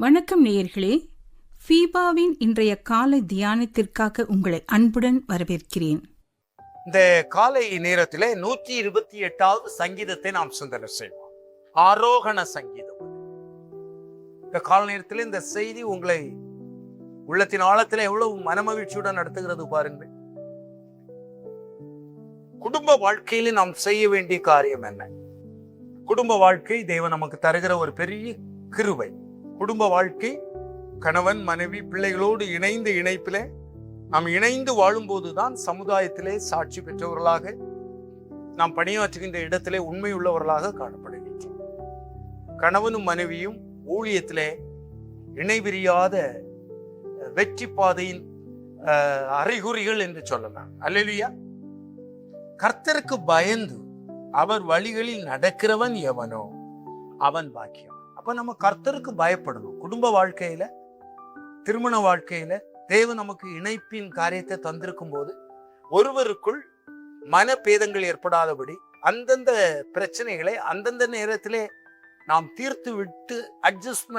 வணக்கம் நேயர்களே, ஃபீபாவின் இன்றைய காலை தியானத்திற்காக உங்களை அன்புடன் வரவேற்கிறேன். இந்த காலை நேரத்திலே 128வது சங்கீதத்தை நாம் சிந்தனை செய்வோம். ஆரோகண சங்கீதம். இந்த கால நேரத்தில் இந்த செய்தி உங்களை உள்ளத்தின் ஆழத்தில் எவ்வளவு மனமகிழ்ச்சியுடன் நடத்துகிறது பாருங்கள். குடும்ப வாழ்க்கையில நாம் செய்ய வேண்டிய காரியம் என்ன? குடும்ப வாழ்க்கை தேவன் நமக்கு தருகிற ஒரு பெரிய கிருபை. குடும்ப வாழ்க்கை கணவன் மனைவி பிள்ளைகளோடு இணைப்பிலே நாம் இணைந்து வாழும்போதுதான் சமுதாயத்திலே சாட்சி பெற்றவர்களாக நாம் பணியாற்றுகின்ற இடத்திலே உண்மை உள்ளவர்களாக காணப்படுகின்றோம். கணவனும் மனைவியும் ஊழியத்திலே இணைபிரியாத வெற்றி பாதையின் அறிகுறிகள் என்று சொல்லலாம். அல்லேலூயா. கர்த்தருக்கு பயந்து அவர் வழிகளில் நடக்கிறவன் எவனோ அவன் பாக்கியம். அப்ப நம்ம கர்த்தருக்கு பயப்படணும். குடும்ப வாழ்க்கையில, திருமண வாழ்க்கையில தேவன் நமக்கு இணைப்பின் காரியத்தை தந்திருக்கும் போது ஒருவருக்குள் மனபேதங்கள் ஏற்படாதபடி அந்தந்த பிரச்சனைகளை அந்தந்த நேரத்திலே நாம் தீர்த்து விட்டு அட்ஜஸ்ட்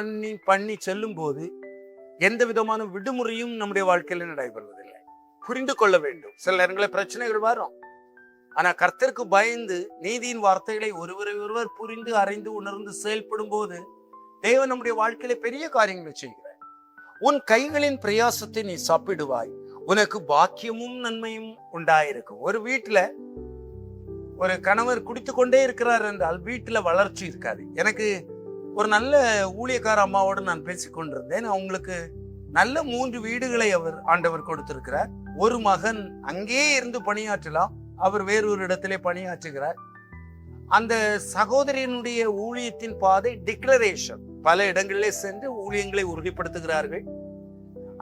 பண்ணி செல்லும் போது எந்த விதமான விடுமுறையும் நம்முடைய வாழ்க்கையில நடைபெறுவதில்லை. புரிந்து கொள்ள வேண்டும். சில நேரங்களில் பிரச்சனைகள் வரும். ஆனா கர்த்தருக்கு பயந்து நீதியின் வார்த்தைகளை ஒருவர் புரிந்து அறிந்து உணர்ந்து செயல்படும் போது தேவன் நம்முடைய வாழ்க்கையில பெரிய காரியங்களை செய்கிறார். உன் கைகளின் பிரயாசத்தை நீ சாப்பிடுவாய், உனக்கு பாக்கியமும் நன்மையும் உண்டாயிருக்கும். ஒரு வீட்டுல ஒரு கணவர் குடித்து கொண்டே இருக்கிறார் என்றால் வீட்டுல வளர்ச்சி இருக்காது. எனக்கு ஒரு நல்ல ஊழியக்கார அம்மாவோடு நான் பேசிக் கொண்டிருந்தேன். அவங்களுக்கு நல்ல 3 வீடுகளை ஆண்டவர் கொடுத்திருக்கிறார். ஒரு மகன் அங்கே இருந்து பணியாற்றலாம், அவர் வேறொரு இடத்திலே பணியாற்றுகிறார். அந்த சகோதரியினுடைய ஊழியத்தின் பாதை டிக்ளரேஷன். பல இடங்களிலே சென்று ஊழியங்களை உறுதிப்படுத்துகிறார்கள்.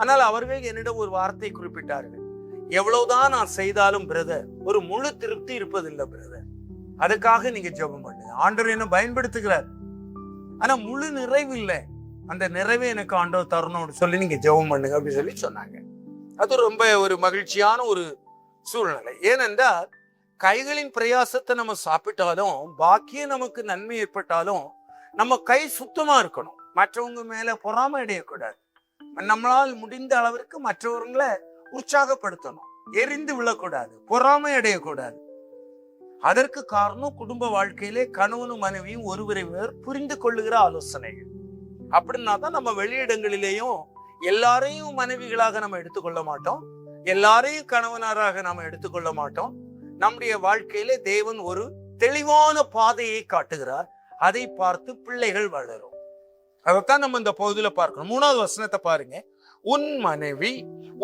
ஆனால் அவர்கள் என்னிடம் ஒரு வார்த்தை குறிப்பிட்டார்கள். எவ்வளவுதான் நான் செய்தாலும் பிரதர், ஒரு முழு திருப்தி இருப்பதில்லை பிரதர், அதுக்காக நீங்க ஜெபம் பண்ணுங்க. ஆண்டவர் என்ன பயன்படுத்துகிறார், ஆனா முழு நிறைவு இல்லை. அந்த நிறைவை எனக்கு ஆண்டவர் தரணும்னு சொல்லி நீங்க ஜெபம் பண்ணுங்க அப்படின்னு சொல்லி சொன்னாங்க. அது ரொம்ப ஒரு மகிழ்ச்சியான ஒரு சூழ்நிலை. ஏனென்றால் கைகளின் பிரயாசத்தை நம்ம சாப்பிட்டாலும் பாக்கியம் நமக்கு நன்மை ஏற்பட்டாலும் நம்ம கை சுத்தமா இருக்கணும். மற்றவங்க மேல பொறாமை அடையக்கூடாது. நம்மளால் முடிந்த அளவிற்கு மற்றவர்களை உற்சாகப்படுத்தணும். எரிந்து விழக்கூடாது, பொறாமை அடையக்கூடாது. அதற்கு காரணம் குடும்ப வாழ்க்கையிலே கணவனும் மனைவியும் ஒருவரை புரிந்து கொள்ளுகிற ஆலோசனைகள். அப்படின்னா தான் நம்ம வெளியிடங்களிலேயும் எல்லாரையும் மனைவிகளாக நம்ம எடுத்துக்கொள்ள மாட்டோம், எல்லாரையும் கணவனாராக நாம எடுத்துக்கொள்ள மாட்டோம். நம்முடைய வாழ்க்கையில தேவன் ஒரு தெளிவான பாதையை காட்டுகிறார். அதை பார்த்து பிள்ளைகள் வளரும். அதைத்தான் நம்ம இந்த பகுதியில பார்க்கணும். 3வது வசனத்தை பாருங்க. உன் மனைவி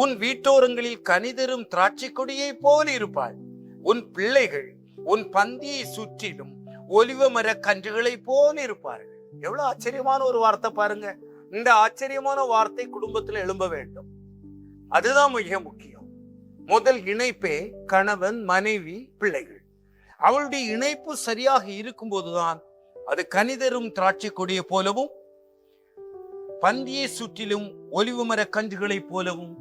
உன் வீட்டோரங்களில் கனிதரும் திராட்சை கொடியை போல் இருப்பாள், உன் பிள்ளைகள் உன் பந்தியை சுற்றிலும் ஒலிவ மர கன்றுகளை போல் இருப்பார்கள். எவ்வளவு ஆச்சரியமான ஒரு வார்த்தை பாருங்க. இந்த ஆச்சரியமான வார்த்தை குடும்பத்துல எழும்ப வேண்டும். அதுதான் மிக முக்கியம். முதல் இணைப்பே கணவன் மனைவி பிள்ளைகள். அவளுடைய இணைப்பு சரியாக இருக்கும் போதுதான் அது கனிதரும் திராட்சை கொடியை போலவும் பந்தியை சுற்றிலும் ஒலிவு மர கன்றுகளை போலவும்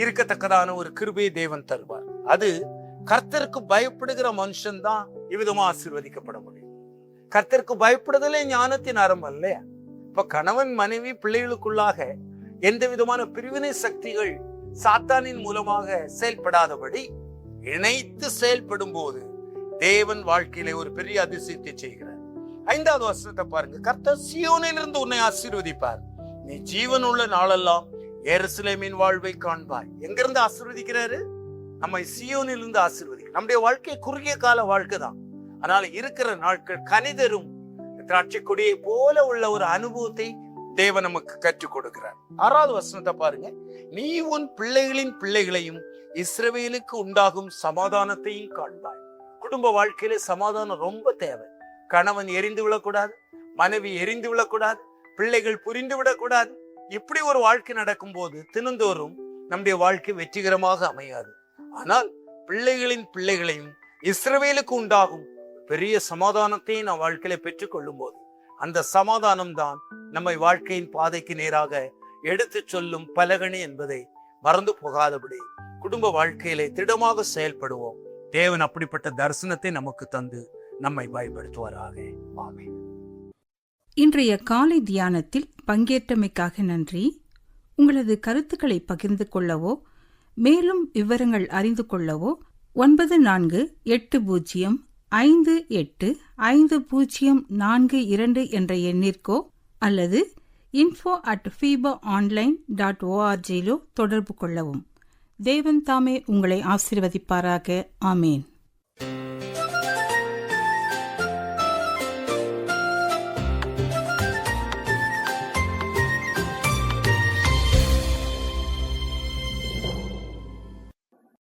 இருக்கத்தக்கதான ஒரு கிருபையை தேவன் தருவார். அது கர்த்தருக்கு பயப்படுகிற மனுஷன் தான் இவ்விதமா ஆசீர்வதிக்கப்பட முடியும். கர்த்தருக்கு பயப்படுதலே ஞானத்தின் ஆரம்பம் இல்லையா? இப்ப கணவன் மனைவி பிள்ளைகளுக்குள்ளாக எந்த விதமான பிரிவினை சக்திகள் சாத்தானின் மூலமாக செயல்படாதபடி இணைத்து செயல்படும் போது தேவன் வாழ்க்கையிலே ஒரு பெரிய அதிசயத்தை செய்கிறார். 5வது வசனத்தை பாருங்க. கர்த்தர் சீயோனிலிருந்து உன்னை ஆசீர்வதிப்பார், நீ ஜீவன் உள்ள நாளெல்லாம் எருசலேமின் வாழ்வை காண்பாய். எங்கிருந்து ஆசீர்வதிக்கிறாரு? நம்மை சீயோனிலிருந்து ஆசீர்வதிக்கிறார். நம்முடைய வாழ்க்கை குறுகிய கால வாழ்க்கை தான். ஆனால் இருக்கிற நாட்கள் கனிதரும் திராட்சை கொடியை போல உள்ள ஒரு அனுபவத்தை தேவன் நமக்கு கற்றுக் கொடுக்கிறார். 6வது வசனத்தை பாருங்க. நீ உன் பிள்ளைகளின் பிள்ளைகளையும் இஸ்ரவேலுக்கு உண்டாகும் சமாதானத்தையும் காண்பாய். குடும்ப வாழ்க்கையில சமாதானம் ரொம்ப தேவை. கணவன் எரிந்து விடக்கூடாது, மனைவி எரிந்து விடக்கூடாது, பிள்ளைகள் புரிந்து விடக்கூடாது. இப்படி ஒரு வாழ்க்கை நடக்கும் போது தினந்தோறும் நம்முடைய வாழ்க்கை வெற்றிகரமாக அமையாது. ஆனால் பிள்ளைகளின் பிள்ளைகளையும் இஸ்ரவேலுக்கு உண்டாகும் பெரிய சமாதானத்தை நாம் வாழ்க்கையில பெற்றுக் கொள்ளும் போது அந்த சமாதானம் தான் நம்மை வாழ்க்கையின் பாதைக்கு நேராக எடுத்து சொல்லும் பலகணி என்பதை மறந்து போகாதபடி குடும்ப வாழ்க்கையிலே திடமாக செயல்படுவோம். தேவன் அப்படிப்பட்ட தரிசனத்தை நமக்கு தந்து நம்மை பயன்படுத்துவாராக. ஆமென். இன்றைய காலை தியானத்தில் பங்கேற்றமைக்காக நன்றி. உங்களது கருத்துக்களை பகிர்ந்து கொள்ளவோ மேலும் விவரங்கள் அறிந்து கொள்ளவோ 9458505042 என்ற எண்ணிற்கோ அல்லது info@fibaonline.org தொடர்பு கொள்ளவும். தேவன் தாமே உங்களை ஆசீர்வதிப்பாராக. ஆமேன்.